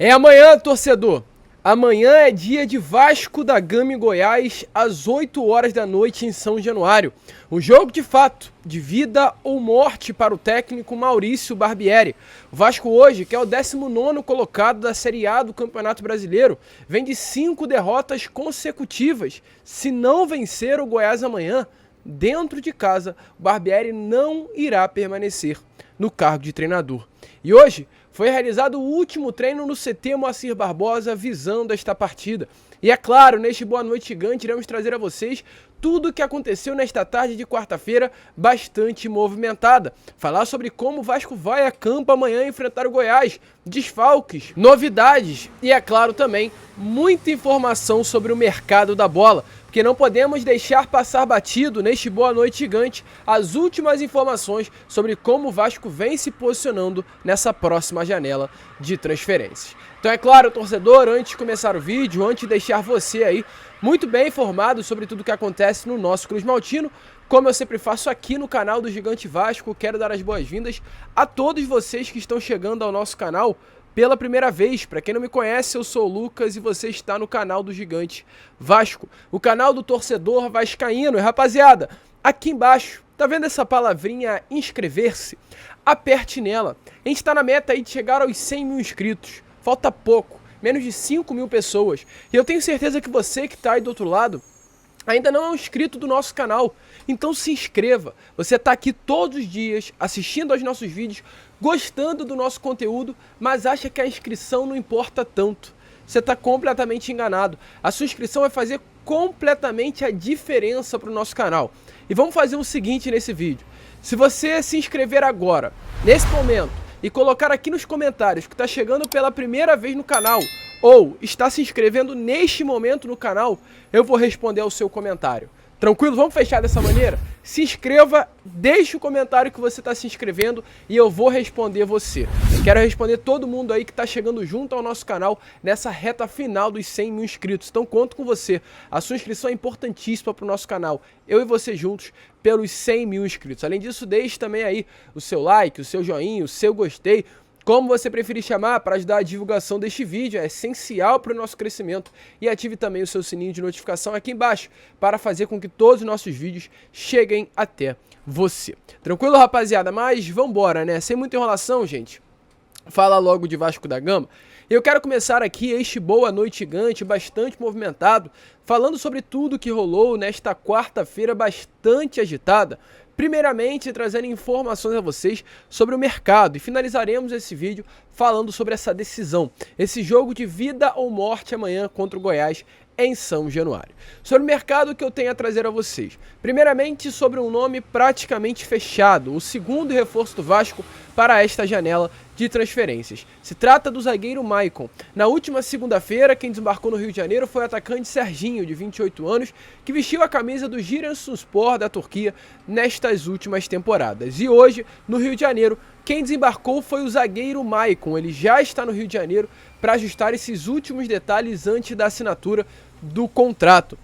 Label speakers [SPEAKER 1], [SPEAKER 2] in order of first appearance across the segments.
[SPEAKER 1] É amanhã, torcedor. Amanhã é dia de Vasco da Gama e Goiás, às 8 horas da noite em São Januário. Um jogo de fato, de vida ou morte para o técnico Maurício Barbieri. O Vasco hoje, que é o 19º colocado da Série A do Campeonato Brasileiro, vem de 5 derrotas consecutivas. Se não vencer o Goiás amanhã, dentro de casa, o Barbieri não irá permanecer no cargo de treinador. E hoje foi realizado o último treino no CT Moacir Barbosa visando esta partida. E é claro, neste Boa Noite Gigante iremos trazer a vocês tudo o que aconteceu nesta tarde de quarta-feira bastante movimentada. Falar sobre como o Vasco vai a campo amanhã enfrentar o Goiás, desfalques, novidades e, é claro, também muita informação sobre o mercado da bola. Porque não podemos deixar passar batido neste Boa Noite Gigante as últimas informações sobre como o Vasco vem se posicionando nessa próxima janela de transferências. Então é claro, torcedor, antes de começar o vídeo, antes de deixar você aí muito bem informado sobre tudo que acontece no nosso Cruz Maltino, como eu sempre faço aqui no canal do Gigante Vasco, quero dar as boas-vindas a todos vocês que estão chegando ao nosso canal pela primeira vez. Para quem não me conhece, eu sou o Lucas e você está no canal do Gigante Vasco, o canal do torcedor vascaíno. E rapaziada, aqui embaixo, tá vendo essa palavrinha inscrever-se? Aperte nela. A gente tá na meta aí de chegar aos 100 mil inscritos. Falta pouco, menos de 5 mil pessoas. E eu tenho certeza que você que tá aí do outro lado ainda não é um inscrito do nosso canal, então se inscreva. Você está aqui todos os dias assistindo aos nossos vídeos, gostando do nosso conteúdo, mas acha que a inscrição não importa tanto. Você está completamente enganado. A sua inscrição vai fazer completamente a diferença para o nosso canal. E vamos fazer o seguinte nesse vídeo. Se você se inscrever agora, nesse momento, e colocar aqui nos comentários que está chegando pela primeira vez no canal, ou está se inscrevendo neste momento no canal, eu vou responder ao seu comentário. Tranquilo? Vamos fechar dessa maneira? Se inscreva, deixe o comentário que você está se inscrevendo e eu vou responder você. Quero responder todo mundo aí que está chegando junto ao nosso canal nessa reta final dos 100 mil inscritos. Então conto com você. A sua inscrição é importantíssima para o nosso canal. Eu e você juntos pelos 100 mil inscritos. Além disso, deixe também aí o seu like, o seu joinha, o seu gostei, como você preferir chamar, para ajudar a divulgação deste vídeo, é essencial para o nosso crescimento. E ative também o seu sininho de notificação aqui embaixo, para fazer com que todos os nossos vídeos cheguem até você. Tranquilo, rapaziada? Mas vambora, né? Sem muita enrolação, gente. Fala logo de Vasco da Gama. Eu quero começar aqui este Boa Noite Gigante, bastante movimentado, falando sobre tudo que rolou nesta quarta-feira bastante agitada. Primeiramente, trazendo informações a vocês sobre o mercado e finalizaremos esse vídeo falando sobre essa decisão, esse jogo de vida ou morte amanhã contra o Goiás em São Januário. Sobre o mercado que eu tenho a trazer a vocês. Primeiramente, sobre um nome praticamente fechado, o segundo reforço do Vasco para esta janela de transferências. Se trata do zagueiro Maicon. Na última segunda-feira, quem desembarcou no Rio de Janeiro foi o atacante Serginho, de 28 anos, que vestiu a camisa do Giresunspor da Turquia nestas últimas temporadas. E hoje, no Rio de Janeiro, quem desembarcou foi o zagueiro Maicon. Ele já está no Rio de Janeiro para ajustar esses últimos detalhes antes da assinatura do contrato.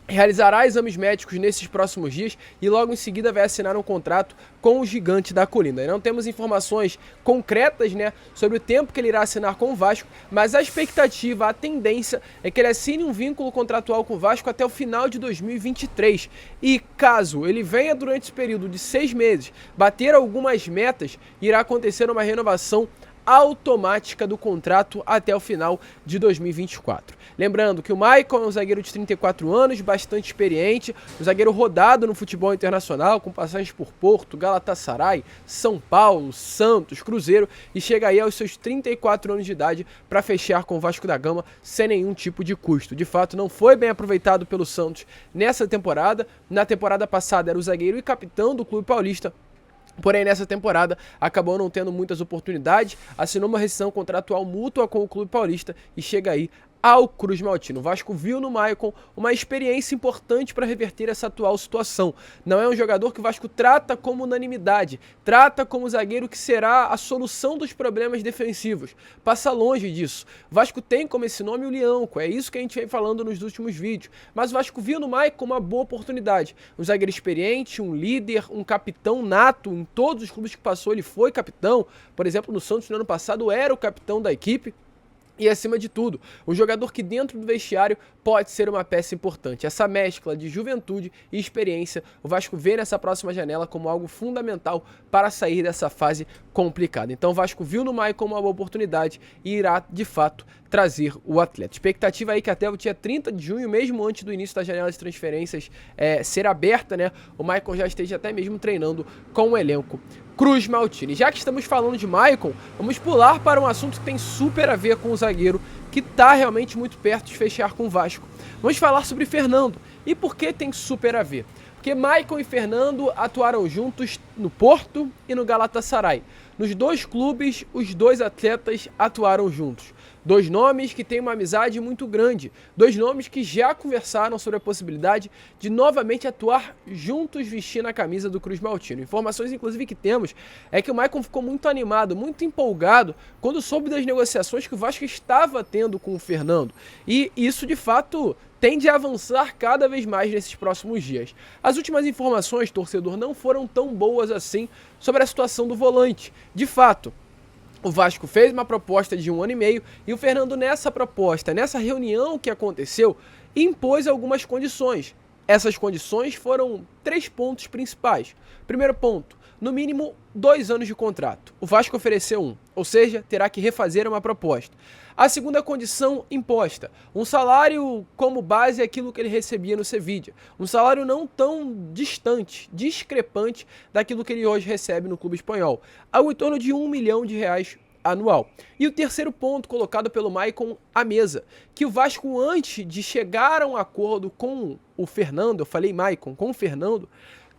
[SPEAKER 1] Realizará exames médicos nesses próximos dias e logo em seguida vai assinar um contrato com o Gigante da Colina. Não temos informações concretas, né, sobre o tempo que ele irá assinar com o Vasco, mas a expectativa, a tendência é que ele assine um vínculo contratual com o Vasco até o final de 2023. E caso ele venha durante esse período de 6 meses bater algumas metas, irá acontecer uma renovação automática do contrato até o final de 2024. Lembrando que o Maicon é um zagueiro de 34 anos, bastante experiente, um zagueiro rodado no futebol internacional, com passagens por Porto, Galatasaray, São Paulo, Santos, Cruzeiro, e chega aí aos seus 34 anos de idade para fechar com o Vasco da Gama sem nenhum tipo de custo. De fato, não foi bem aproveitado pelo Santos nessa temporada. Na temporada passada era o zagueiro e capitão do clube paulista, porém nessa temporada acabou não tendo muitas oportunidades, assinou uma rescisão contratual mútua com o clube paulista e chega aí ao Cruz Maltino. O Vasco viu no Maicon uma experiência importante para reverter essa atual situação. Não é um jogador que o Vasco trata como unanimidade, trata como zagueiro que será a solução dos problemas defensivos. Passa longe disso. O Vasco tem como esse nome o Lianco, é isso que a gente vem falando nos últimos vídeos. Mas o Vasco viu no Maicon uma boa oportunidade. Um zagueiro experiente, um líder, um capitão nato. Em todos os clubes que passou ele foi capitão. Por exemplo, no Santos no ano passado era o capitão da equipe. E acima de tudo, um jogador que dentro do vestiário pode ser uma peça importante. Essa mescla de juventude e experiência, o Vasco vê nessa próxima janela como algo fundamental para sair dessa fase complicada. Então o Vasco viu no Maicon uma boa oportunidade e irá, de fato, trazer o atleta. Expectativa aí que até o dia 30 de junho, mesmo antes do início da janela de transferências ser aberta, né, o Maicon já esteja até mesmo treinando com o elenco Cruz Maltini. Já que estamos falando de Maicon, vamos pular para um assunto que tem super a ver com o zagueiro, que está realmente muito perto de fechar com o Vasco. Vamos falar sobre Fernando. E por que tem super a ver? Porque Maicon e Fernando atuaram juntos no Porto e no Galatasaray. Nos dois clubes, os dois atletas atuaram juntos. Dois nomes que têm uma amizade muito grande. Dois nomes que já conversaram sobre a possibilidade de novamente atuar juntos vestindo a camisa do Cruz Maltino. Informações, inclusive, que temos é que o Maicon ficou muito animado, muito empolgado quando soube das negociações que o Vasco estava tendo com o Fernando. E isso, de fato, tende a avançar cada vez mais nesses próximos dias. As últimas informações, torcedor, não foram tão boas assim sobre a situação do volante. De fato, o Vasco fez uma proposta de 1 ano e meio e o Fernando, nessa proposta, nessa reunião que aconteceu, impôs algumas condições. Essas condições foram 3 pontos principais. Primeiro ponto, no mínimo 2 anos de contrato. O Vasco ofereceu 1, ou seja, terá que refazer uma proposta. A segunda condição imposta, um salário como base aquilo que ele recebia no Sevilla. Um salário não tão distante, discrepante daquilo que ele hoje recebe no clube espanhol. Algo em torno de R$1 milhão anual. E o terceiro ponto colocado pelo Maicon à mesa, que o Vasco, antes de chegar a um acordo com o Fernando, eu falei Maicon, com o Fernando,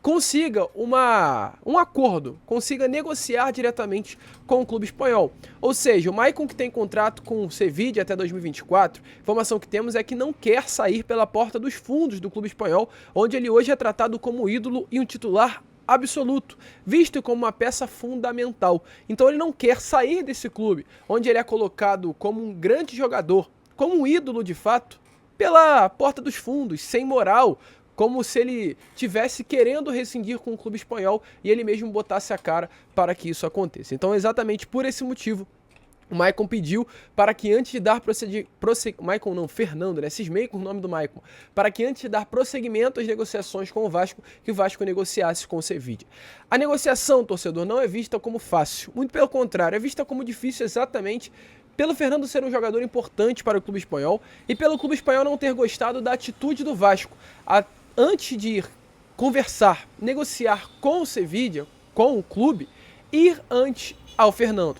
[SPEAKER 1] consiga um acordo, consiga negociar diretamente com o clube espanhol. Ou seja, o Maicon, que tem contrato com o Sevilla até 2024, a informação que temos é que não quer sair pela porta dos fundos do clube espanhol, onde ele hoje é tratado como ídolo e um titular absoluto, visto como uma peça fundamental. Então ele não quer sair desse clube, onde ele é colocado como um grande jogador, como um ídolo de fato, pela porta dos fundos, sem moral, como se ele tivesse querendo rescindir com o clube espanhol e ele mesmo botasse a cara para que isso aconteça. Então, exatamente por esse motivo, o Maicon pediu para que antes de dar Maicon não, Fernando, né? Cismei com o nome do Maicon. Para que antes de dar prosseguimento às negociações com o Vasco, que o Vasco negociasse com o Sevilla. A negociação, torcedor, não é vista como fácil. Muito pelo contrário, é vista como difícil exatamente pelo Fernando ser um jogador importante para o clube espanhol e pelo clube espanhol não ter gostado da atitude do Vasco. Antes de ir conversar, negociar com o Sevilla, com o clube, ir antes ao Fernando.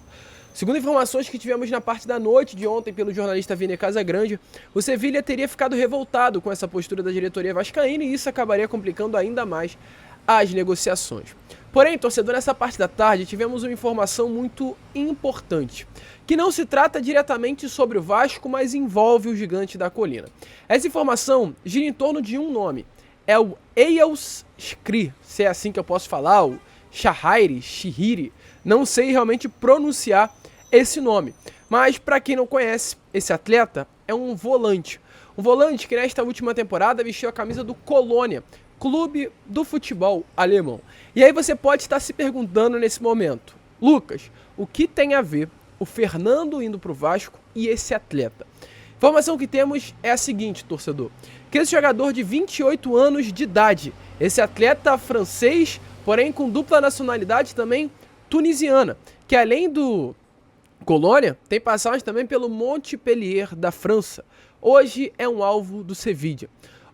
[SPEAKER 1] Segundo informações que tivemos na parte da noite de ontem pelo jornalista Vini Casagrande, o Sevilla teria ficado revoltado com essa postura da diretoria vascaína e isso acabaria complicando ainda mais as negociações. Porém, torcedor, nessa parte da tarde tivemos uma informação muito importante, que não se trata diretamente sobre o Vasco, mas envolve o gigante da colina. Essa informação gira em torno de um nome, é o Eyals Skri, se é assim que eu posso falar, o Shihiri, não sei realmente pronunciar esse nome. Mas para quem não conhece, esse atleta é um volante. Um volante que nesta última temporada vestiu a camisa do Colônia, clube do futebol alemão. E aí você pode estar se perguntando nesse momento, Lucas, o que tem a ver o Fernando indo para o Vasco e esse atleta? Informação que temos é a seguinte, torcedor, que esse jogador de 28 anos de idade, esse atleta francês, porém com dupla nacionalidade também tunisiana, que além do Colônia, tem passagem também pelo Montpellier da França. Hoje é um alvo do Sevilla.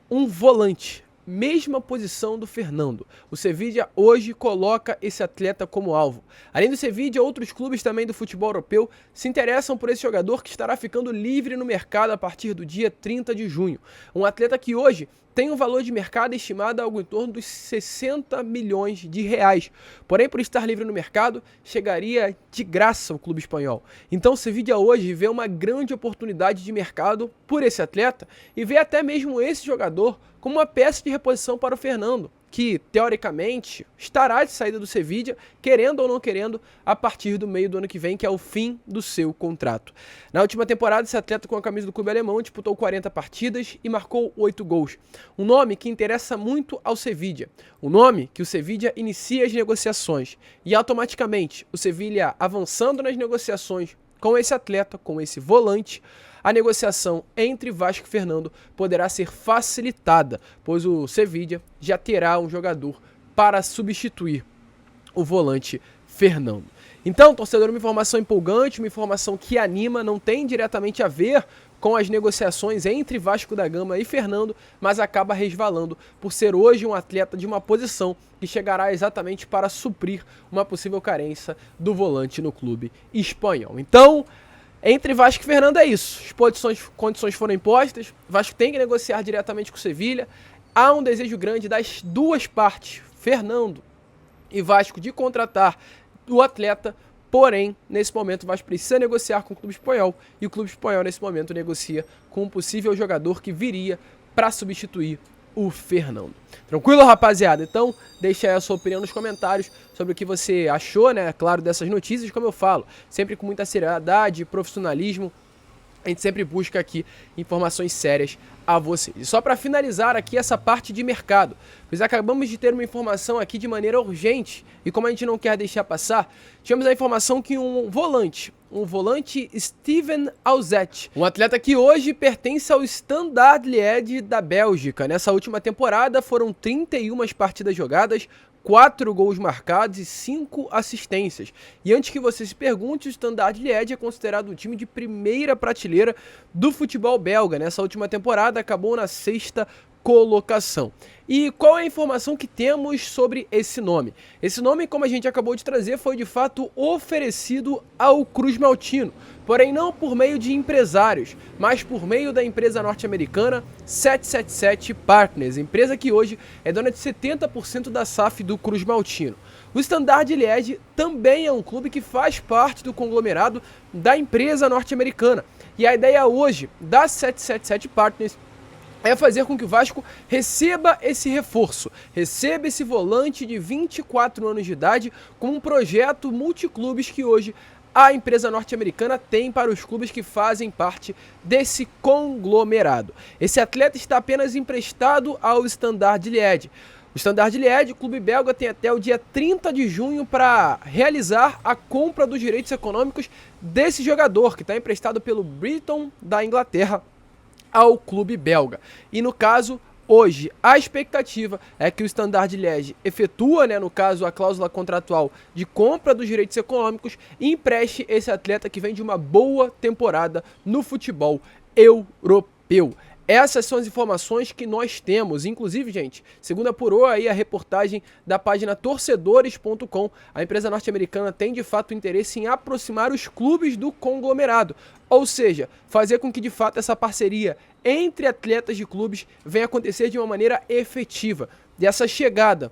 [SPEAKER 1] Um volante, mesma posição do Fernando. O Sevilla hoje coloca esse atleta como alvo. Além do Sevilla, outros clubes também do futebol europeu se interessam por esse jogador que estará ficando livre no mercado a partir do dia 30 de junho. Um atleta que hoje tem um valor de mercado estimado a algo em torno dos 60 milhões de reais. Porém, por estar livre no mercado, chegaria de graça ao clube espanhol. Então, o Sevilla hoje vê uma grande oportunidade de mercado por esse atleta e vê até mesmo esse jogador como uma peça de reposição para o Fernando, que, teoricamente, estará de saída do Sevilla, querendo ou não querendo, a partir do meio do ano que vem, que é o fim do seu contrato. Na última temporada, esse atleta com a camisa do clube alemão disputou 40 partidas e marcou 8 gols. Um nome que interessa muito ao Sevilla. Um nome que o Sevilla inicia as negociações. E, automaticamente, o Sevilla, avançando nas negociações com esse atleta, com esse volante, a negociação entre Vasco e Fernando poderá ser facilitada, pois o Sevilla já terá um jogador para substituir o volante Fernando. Então, torcedor, uma informação empolgante, uma informação que anima, não tem diretamente a ver com as negociações entre Vasco da Gama e Fernando, mas acaba resvalando por ser hoje um atleta de uma posição que chegará exatamente para suprir uma possível carência do volante no clube espanhol. Então, entre Vasco e Fernando é isso. As condições foram impostas, Vasco tem que negociar diretamente com o Sevilla. Há um desejo grande das duas partes, Fernando e Vasco, de contratar o atleta, porém, nesse momento, o Vasco precisa negociar com o clube espanhol e o clube espanhol, nesse momento, negocia com um possível jogador que viria para substituir o Fernando. Tranquilo, rapaziada? Então, deixa aí a sua opinião nos comentários sobre o que você achou, né, claro, dessas notícias. Como eu falo, sempre com muita seriedade e profissionalismo, a gente sempre busca aqui informações sérias a vocês. E só para finalizar aqui essa parte de mercado, pois acabamos de ter uma informação aqui de maneira urgente, e como a gente não quer deixar passar, tivemos a informação que um volante Steven Auzet, um atleta que hoje pertence ao Standard Liège da Bélgica. Nessa última temporada foram 31 partidas jogadas, 4 gols marcados e 5 assistências. E antes que você se pergunte, o Standard Liège é considerado um time de primeira prateleira do futebol belga. Nessa última temporada acabou na 6ª colocação. E qual é a informação que temos sobre esse nome? Esse nome, como a gente acabou de trazer, foi de fato oferecido ao Cruz Maltino, porém não por meio de empresários, mas por meio da empresa norte-americana 777 Partners, empresa que hoje é dona de 70% da SAF do Cruz Maltino. O Standard Liège também é um clube que faz parte do conglomerado da empresa norte-americana. E a ideia hoje da 777 Partners é fazer com que o Vasco receba esse reforço, receba esse volante de 24 anos de idade com um projeto multiclubes que hoje a empresa norte-americana tem para os clubes que fazem parte desse conglomerado. Esse atleta está apenas emprestado ao Standard Liège. O Standard Liège, o clube belga, tem até o dia 30 de junho para realizar a compra dos direitos econômicos desse jogador, que está emprestado pelo Brighton da Inglaterra ao clube belga. E no caso, hoje, a expectativa é que o Standard Liège efetua, no caso, a cláusula contratual de compra dos direitos econômicos e empreste esse atleta que vem de uma boa temporada no futebol europeu. Essas são as informações que nós temos. Inclusive, gente, segundo apurou aí a reportagem da página torcedores.com, a empresa norte-americana tem de fato interesse em aproximar os clubes do conglomerado, ou seja, fazer com que de fato essa parceria entre atletas de clubes venha acontecer de uma maneira efetiva. E essa chegada,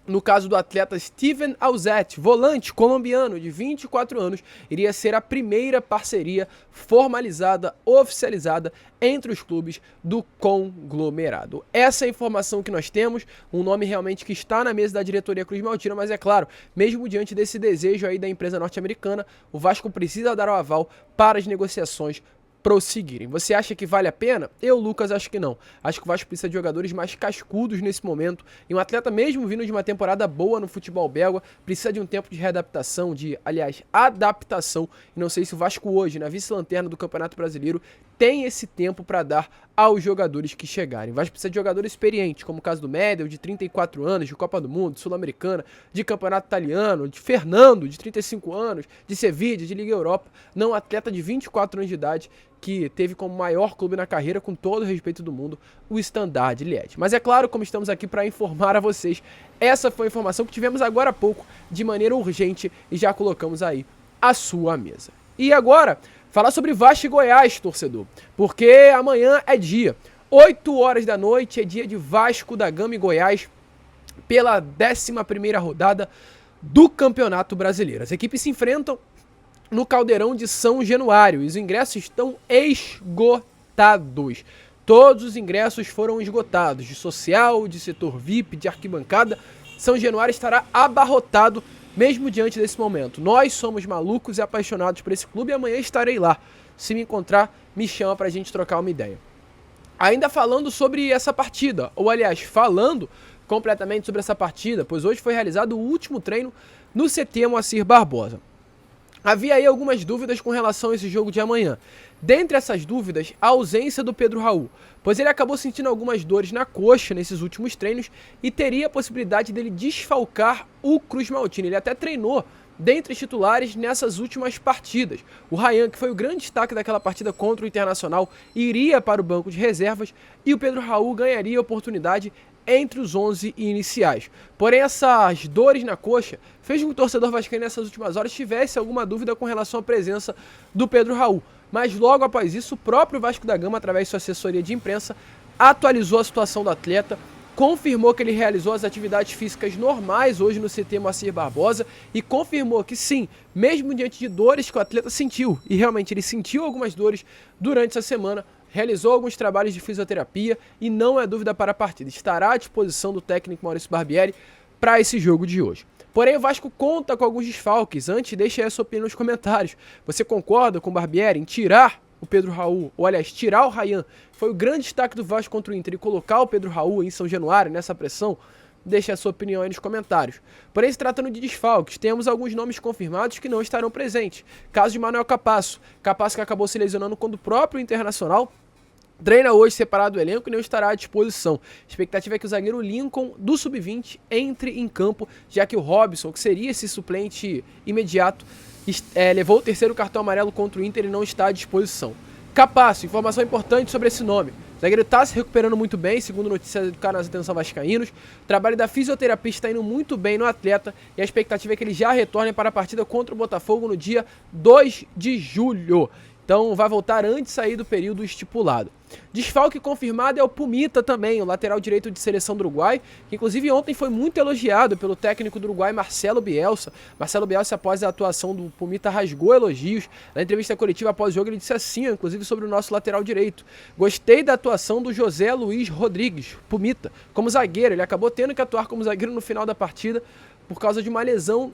[SPEAKER 1] no caso do atleta Steven Auzet, volante colombiano de 24 anos, iria ser a primeira parceria formalizada, oficializada entre os clubes do conglomerado. Essa é a informação que nós temos, um nome realmente que está na mesa da diretoria Cruz Maltina, mas é claro, mesmo diante desse desejo aí da empresa norte-americana, o Vasco precisa dar o aval para as negociações prosseguirem. Você acha que vale a pena? Eu, Lucas, acho que não. Acho que o Vasco precisa de jogadores mais cascudos nesse momento, e um atleta mesmo vindo de uma temporada boa no futebol belga, precisa de um tempo de readaptação, adaptação, e não sei se o Vasco hoje, na vice-lanterna do Campeonato Brasileiro, tem esse tempo para dar aos jogadores que chegarem. O Vasco precisa de jogadores experientes, como o caso do Medel, de 34 anos, de Copa do Mundo, de Sul-Americana, de Campeonato Italiano, de Fernando, de 35 anos, de Sevilla, de Liga Europa, não atleta de 24 anos de idade, que teve como maior clube na carreira, com todo o respeito do mundo, o Standard Liège. Mas é claro, como estamos aqui para informar a vocês, essa foi a informação que tivemos agora há pouco, de maneira urgente, e já colocamos aí à sua mesa. E agora, falar sobre Vasco e Goiás, torcedor, porque amanhã é dia, 8 horas da noite, é dia de Vasco da Gama e Goiás, pela 11ª rodada do Campeonato Brasileiro. As equipes se enfrentam no Caldeirão de São Januário e os ingressos estão esgotados. Todos os ingressos foram esgotados, de social, de setor VIP, de arquibancada. São Januário estará abarrotado mesmo diante desse momento. Nós somos malucos e apaixonados por esse clube e amanhã estarei lá. Se me encontrar, me chama pra gente trocar uma ideia. Ainda falando sobre essa partida, ou aliás, falando completamente sobre essa partida, pois hoje foi realizado o último treino no CT Moacir Barbosa. Havia aí algumas dúvidas com relação a esse jogo de amanhã. Dentre essas dúvidas, a ausência do Pedro Raul, pois ele acabou sentindo algumas dores na coxa nesses últimos treinos e teria a possibilidade dele desfalcar o Cruz Maltini. Ele até treinou dentre os titulares nessas últimas partidas. O Ryan, que foi o grande destaque daquela partida contra o Internacional, iria para o banco de reservas e o Pedro Raul ganharia a oportunidade entre os 11 iniciais. Porém, essas dores na coxa fez com que o torcedor vascaíno nessas últimas horas tivesse alguma dúvida com relação à presença do Pedro Raul. Mas logo após isso, o próprio Vasco da Gama, através de sua assessoria de imprensa, atualizou a situação do atleta, confirmou que ele realizou as atividades físicas normais hoje no CT Moacir Barbosa e confirmou que sim, mesmo diante de dores que o atleta sentiu, e realmente ele sentiu algumas dores durante essa semana, realizou alguns trabalhos de fisioterapia e não é dúvida para a partida. Estará à disposição do técnico Maurício Barbieri para esse jogo de hoje. Porém, o Vasco conta com alguns desfalques. Antes, deixe aí a sua opinião nos comentários. Você concorda com o Barbieri em tirar o Pedro Raul, ou aliás, tirar o Ryan? Foi o grande destaque do Vasco contra o Inter e colocar o Pedro Raul em São Januário, nessa pressão? Deixe a sua opinião aí nos comentários. Porém, se tratando de desfalques, temos alguns nomes confirmados que não estarão presentes. Caso de Manuel Capasso. Capasso que acabou se lesionando quando o próprio Internacional treina hoje separado do elenco e não estará à disposição. A expectativa é que o zagueiro Lincoln, do Sub-20, entre em campo, já que o Robson, que seria esse suplente imediato, levou o terceiro cartão amarelo contra o Inter e não está à disposição. Capasso, informação importante sobre esse nome. O zagueiro está se recuperando muito bem, segundo notícias do canal Atenção Vascaínos. O trabalho da fisioterapia está indo muito bem no atleta e a expectativa é que ele já retorne para a partida contra o Botafogo no dia 2 de julho. Então vai voltar antes de sair do período estipulado. Desfalque confirmado é o Pumita também, o lateral direito de seleção do Uruguai, que inclusive ontem foi muito elogiado pelo técnico do Uruguai, Marcelo Bielsa. Marcelo Bielsa, após a atuação do Pumita, rasgou elogios. Na entrevista coletiva após o jogo, ele disse assim, inclusive sobre o nosso lateral direito: gostei da atuação do José Luiz Rodrigues, Pumita, como zagueiro. Ele acabou tendo que atuar como zagueiro no final da partida por causa de uma lesão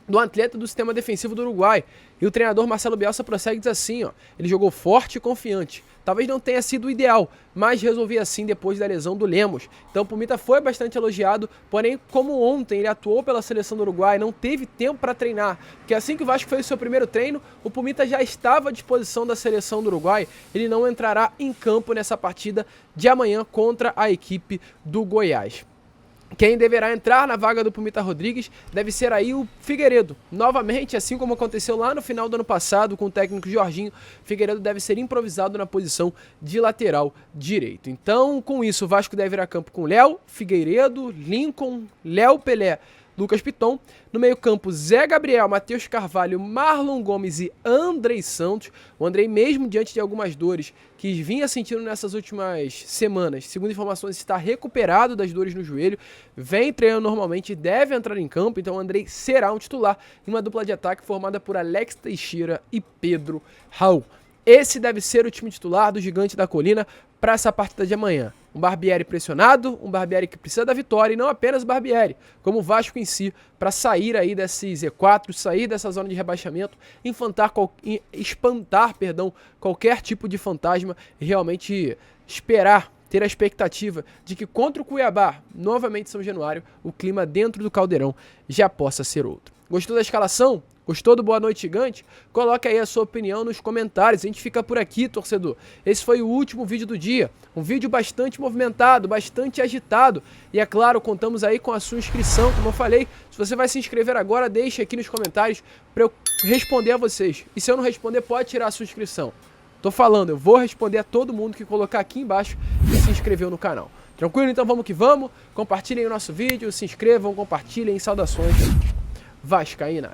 [SPEAKER 1] do atleta do sistema defensivo do Uruguai. E o treinador Marcelo Bielsa prossegue e diz assim, ó: ele jogou forte e confiante. Talvez não tenha sido o ideal, mas resolvia assim depois da lesão do Lemos. Então o Pumita foi bastante elogiado, porém, como ontem ele atuou pela seleção do Uruguai, não teve tempo para treinar, porque assim que o Vasco fez o seu primeiro treino, o Pumita já estava à disposição da seleção do Uruguai. Ele não entrará em campo nessa partida de amanhã contra a equipe do Goiás. Quem deverá entrar na vaga do Pumita Rodrigues deve ser aí o Figueiredo. Novamente, assim como aconteceu lá no final do ano passado com o técnico Jorginho, Figueiredo deve ser improvisado na posição de lateral direito. Então, com isso, o Vasco deve ir a campo com Léo, Figueiredo, Lincoln, Léo Pelé, Lucas Piton. No meio-campo, Zé Gabriel, Matheus Carvalho, Marlon Gomes e Andrei Santos. O Andrei, mesmo diante de algumas dores que vinha sentindo nessas últimas semanas, segundo informações, está recuperado das dores no joelho, vem treinando normalmente e deve entrar em campo. Então o Andrei será um titular em uma dupla de ataque formada por Alex Teixeira e Pedro Raul. Esse deve ser o time titular do Gigante da Colina para essa partida de amanhã. Um Barbieri pressionado, um Barbieri que precisa da vitória, e não apenas o Barbieri, como o Vasco em si, para sair aí desse Z4, sair dessa zona de rebaixamento, espantar qualquer tipo de fantasma e realmente esperar, ter a expectativa de que contra o Cuiabá, novamente São Januário, o clima dentro do Caldeirão já possa ser outro. Gostou da escalação? Gostou do Boa Noite Gigante? Coloque aí a sua opinião nos comentários. A gente fica por aqui, torcedor. Esse foi o último vídeo do dia. Um vídeo bastante movimentado, bastante agitado. E é claro, contamos aí com a sua inscrição, como eu falei. Se você vai se inscrever agora, deixe aqui nos comentários para eu responder a vocês. E se eu não responder, pode tirar a sua inscrição. Tô falando, eu vou responder a todo mundo que colocar aqui embaixo e se inscreveu no canal. Tranquilo? Então vamos que vamos. Compartilhem o nosso vídeo, se inscrevam, compartilhem. Saudações vascaínas.